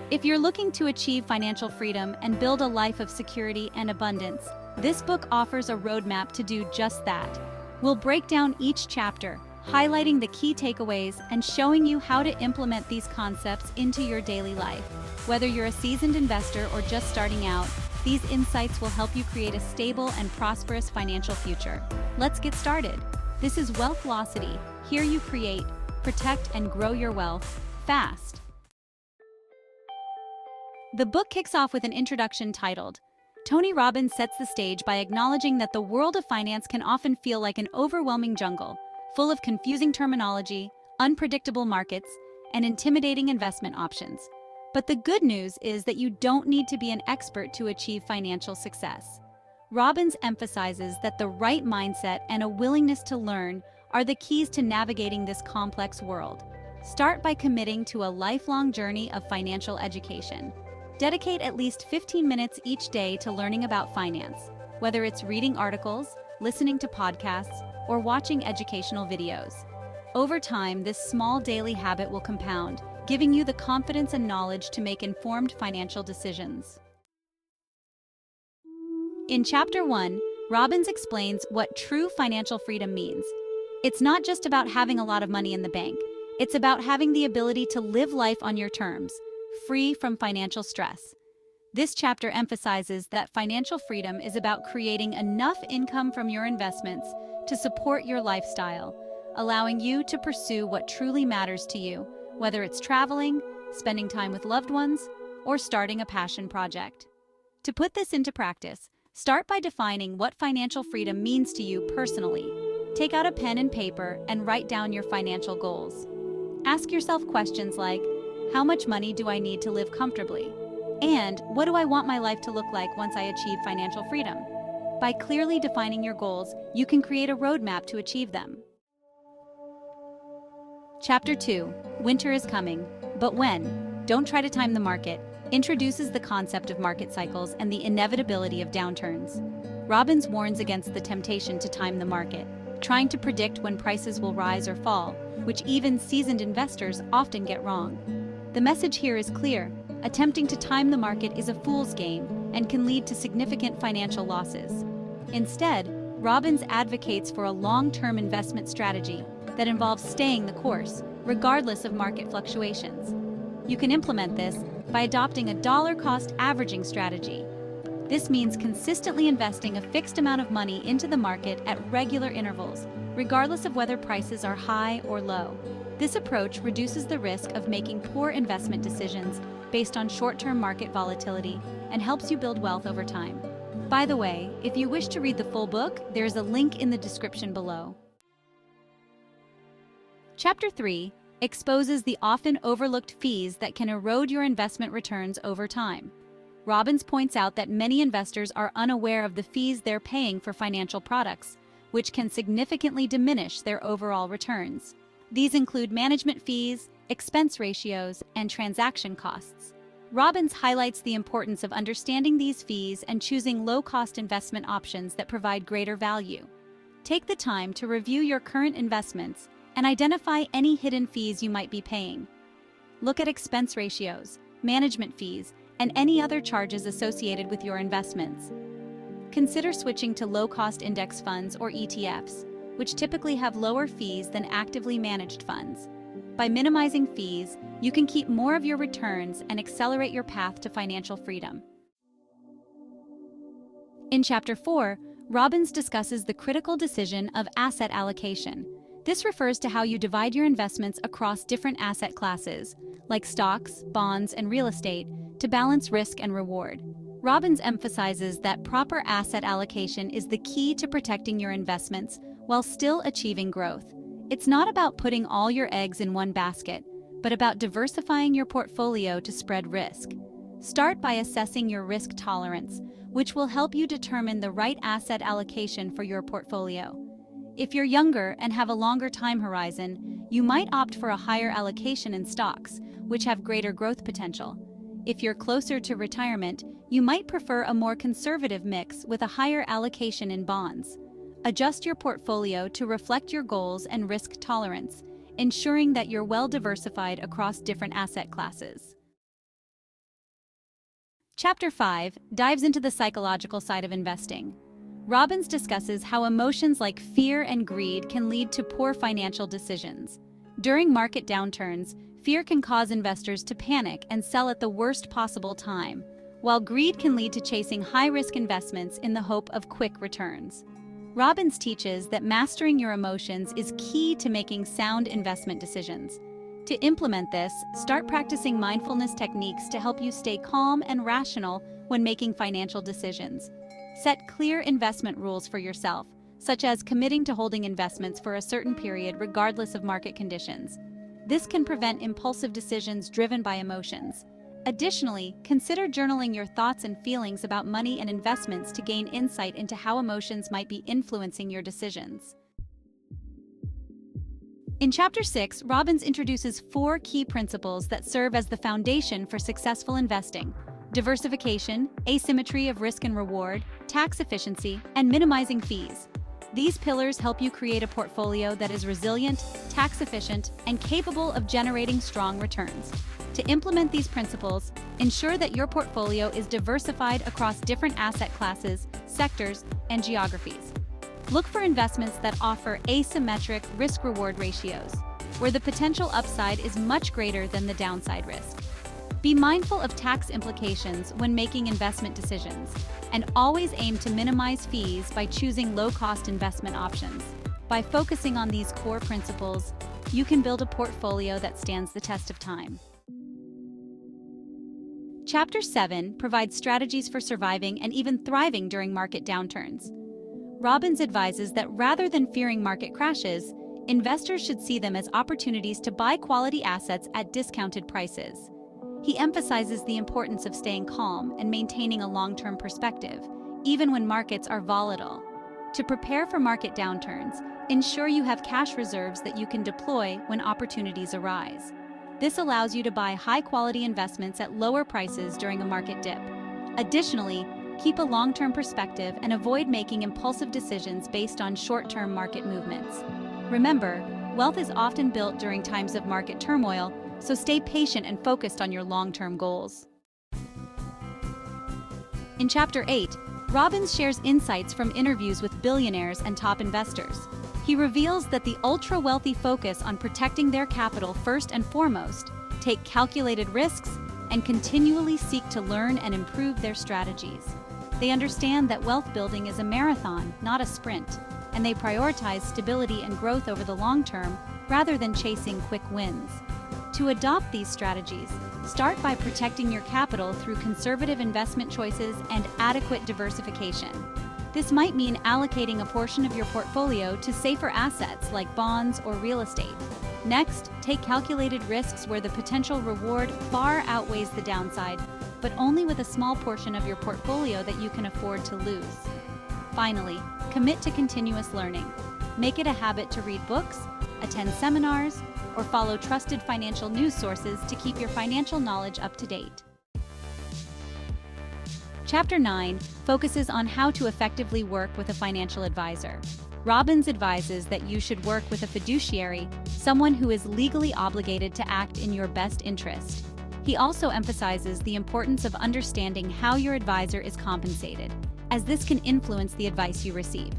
If you're looking to achieve financial freedom and build a life of security and abundance, this book offers a roadmap to do just that. We'll break down each chapter, highlighting the key takeaways and showing you how to implement these concepts into your daily life. Whether you're a seasoned investor or just starting out, these insights will help you create a stable and prosperous financial future. Let's get started. This is Wealth Velocity. Here you create, protect, and grow your wealth fast. The book kicks off with an introduction titled, Tony Robbins sets the stage by acknowledging that the world of finance can often feel like an overwhelming jungle, full of confusing terminology, unpredictable markets, and intimidating investment options. But the good news is that you don't need to be an expert to achieve financial success. Robbins emphasizes that the right mindset and a willingness to learn are the keys to navigating this complex world. Start by committing to a lifelong journey of financial education. Dedicate at least 15 minutes each day to learning about finance, whether it's reading articles, listening to podcasts, or watching educational videos. Over time, this small daily habit will compound, giving you the confidence and knowledge to make informed financial decisions. In Chapter 1, Robbins explains what true financial freedom means. It's not just about having a lot of money in the bank. It's about having the ability to live life on your terms, free from financial stress. This chapter emphasizes that financial freedom is about creating enough income from your investments to support your lifestyle, allowing you to pursue what truly matters to you, whether it's traveling, spending time with loved ones, or starting a passion project. To put this into practice, start by defining what financial freedom means to you personally. Take out a pen and paper and write down your financial goals. Ask yourself questions like, how much money do I need to live comfortably? And what do I want my life to look like once I achieve financial freedom? By clearly defining your goals, you can create a roadmap to achieve them. Chapter 2, Winter is Coming, But When? Don't Try to Time the Market, introduces the concept of market cycles and the inevitability of downturns. Robbins warns against the temptation to time the market, trying to predict when prices will rise or fall, which even seasoned investors often get wrong. The message here is clear. Attempting to time the market is a fool's game and can lead to significant financial losses. Instead, Robbins advocates for a long-term investment strategy that involves staying the course, regardless of market fluctuations. You can implement this by adopting a dollar-cost averaging strategy. This means consistently investing a fixed amount of money into the market at regular intervals, regardless of whether prices are high or low. This approach reduces the risk of making poor investment decisions based on short-term market volatility and helps you build wealth over time. By the way, if you wish to read the full book, there's a link in the description below. Chapter 3 exposes the often overlooked fees that can erode your investment returns over time. Robbins points out that many investors are unaware of the fees they're paying for financial products, which can significantly diminish their overall returns. These include management fees, expense ratios, and transaction costs. Robbins highlights the importance of understanding these fees and choosing low-cost investment options that provide greater value. Take the time to review your current investments and identify any hidden fees you might be paying. Look at expense ratios, management fees, and any other charges associated with your investments. Consider switching to low-cost index funds or ETFs, which typically have lower fees than actively managed funds. By minimizing fees, you can keep more of your returns and accelerate your path to financial freedom. In Chapter 4, Robbins discusses the critical decision of asset allocation. This refers to how you divide your investments across different asset classes, like stocks, bonds, and real estate, to balance risk and reward. Robbins emphasizes that proper asset allocation is the key to protecting your investments while still achieving growth. It's not about putting all your eggs in one basket, but about diversifying your portfolio to spread risk. Start by assessing your risk tolerance, which will help you determine the right asset allocation for your portfolio. If you're younger and have a longer time horizon, you might opt for a higher allocation in stocks, which have greater growth potential. If you're closer to retirement, you might prefer a more conservative mix with a higher allocation in bonds. Adjust your portfolio to reflect your goals and risk tolerance, ensuring that you're well diversified across different asset classes. Chapter 5 dives into the psychological side of investing. Robbins discusses how emotions like fear and greed can lead to poor financial decisions. During market downturns, fear can cause investors to panic and sell at the worst possible time, while greed can lead to chasing high-risk investments in the hope of quick returns. Robbins teaches that mastering your emotions is key to making sound investment decisions. To implement this, start practicing mindfulness techniques to help you stay calm and rational when making financial decisions. Set clear investment rules for yourself, such as committing to holding investments for a certain period regardless of market conditions. This can prevent impulsive decisions driven by emotions. Additionally, consider journaling your thoughts and feelings about money and investments to gain insight into how emotions might be influencing your decisions. In Chapter 6, Robbins introduces 4 key principles that serve as the foundation for successful investing: diversification, asymmetry of risk and reward, tax efficiency, and minimizing fees. These pillars help you create a portfolio that is resilient, tax efficient, and capable of generating strong returns. To implement these principles, ensure that your portfolio is diversified across different asset classes, sectors, and geographies. Look for investments that offer asymmetric risk-reward ratios, where the potential upside is much greater than the downside risk. Be mindful of tax implications when making investment decisions, and always aim to minimize fees by choosing low-cost investment options. By focusing on these core principles, you can build a portfolio that stands the test of time. Chapter 7 provides strategies for surviving and even thriving during market downturns. Robbins advises that rather than fearing market crashes, investors should see them as opportunities to buy quality assets at discounted prices. He emphasizes the importance of staying calm and maintaining a long-term perspective, even when markets are volatile. To prepare for market downturns, ensure you have cash reserves that you can deploy when opportunities arise. This allows you to buy high-quality investments at lower prices during a market dip. Additionally, keep a long-term perspective and avoid making impulsive decisions based on short-term market movements. Remember, wealth is often built during times of market turmoil, so stay patient and focused on your long-term goals. In Chapter 8, Robbins shares insights from interviews with billionaires and top investors. He reveals that the ultra-wealthy focus on protecting their capital first and foremost, take calculated risks, and continually seek to learn and improve their strategies. They understand that wealth building is a marathon, not a sprint, and they prioritize stability and growth over the long term rather than chasing quick wins. To adopt these strategies, start by protecting your capital through conservative investment choices and adequate diversification. This might mean allocating a portion of your portfolio to safer assets like bonds or real estate. Next, take calculated risks where the potential reward far outweighs the downside, but only with a small portion of your portfolio that you can afford to lose. Finally, commit to continuous learning. Make it a habit to read books, attend seminars, or follow trusted financial news sources to keep your financial knowledge up to date. Chapter 9 focuses on how to effectively work with a financial advisor. Robbins advises that you should work with a fiduciary, someone who is legally obligated to act in your best interest. He also emphasizes the importance of understanding how your advisor is compensated, as this can influence the advice you receive.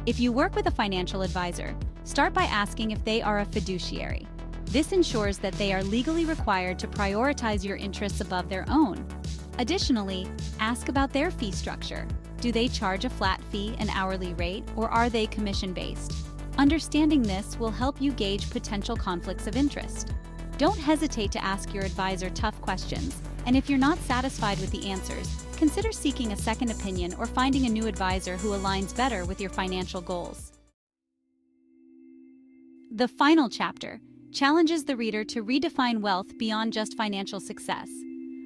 If you work with a financial advisor, start by asking if they are a fiduciary. This ensures that they are legally required to prioritize your interests above their own. Additionally, ask about their fee structure. Do they charge a flat fee, an hourly rate, or are they commission-based? Understanding this will help you gauge potential conflicts of interest. Don't hesitate to ask your advisor tough questions, and if you're not satisfied with the answers, consider seeking a second opinion or finding a new advisor who aligns better with your financial goals. The final chapter challenges the reader to redefine wealth beyond just financial success.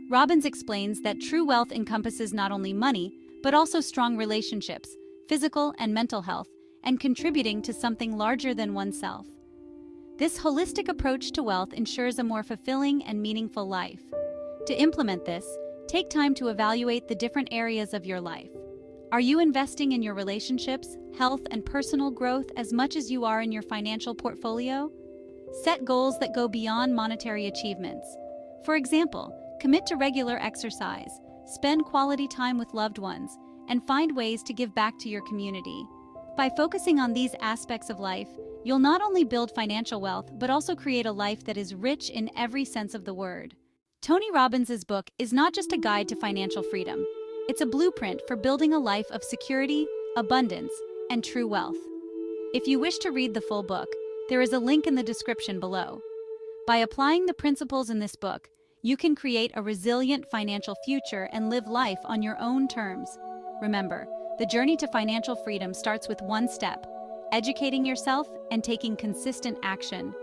Robbins explains that true wealth encompasses not only money, but also strong relationships, physical and mental health, and contributing to something larger than oneself. This holistic approach to wealth ensures a more fulfilling and meaningful life. To implement this, take time to evaluate the different areas of your life. Are you investing in your relationships, health, and personal growth as much as you are in your financial portfolio? Set goals that go beyond monetary achievements. For example, commit to regular exercise, spend quality time with loved ones, and find ways to give back to your community. By focusing on these aspects of life, you'll not only build financial wealth, but also create a life that is rich in every sense of the word. Tony Robbins' book is not just a guide to financial freedom. It's a blueprint for building a life of security, abundance, and true wealth. If you wish to read the full book, there is a link in the description below. By applying the principles in this book, you can create a resilient financial future and live life on your own terms. Remember, the journey to financial freedom starts with one step: educating yourself and taking consistent action.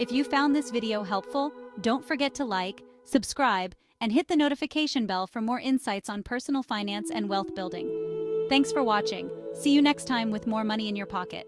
If you found this video helpful, don't forget to like, subscribe, and hit the notification bell for more insights on personal finance and wealth building. Thanks for watching. See you next time with more money in your pocket.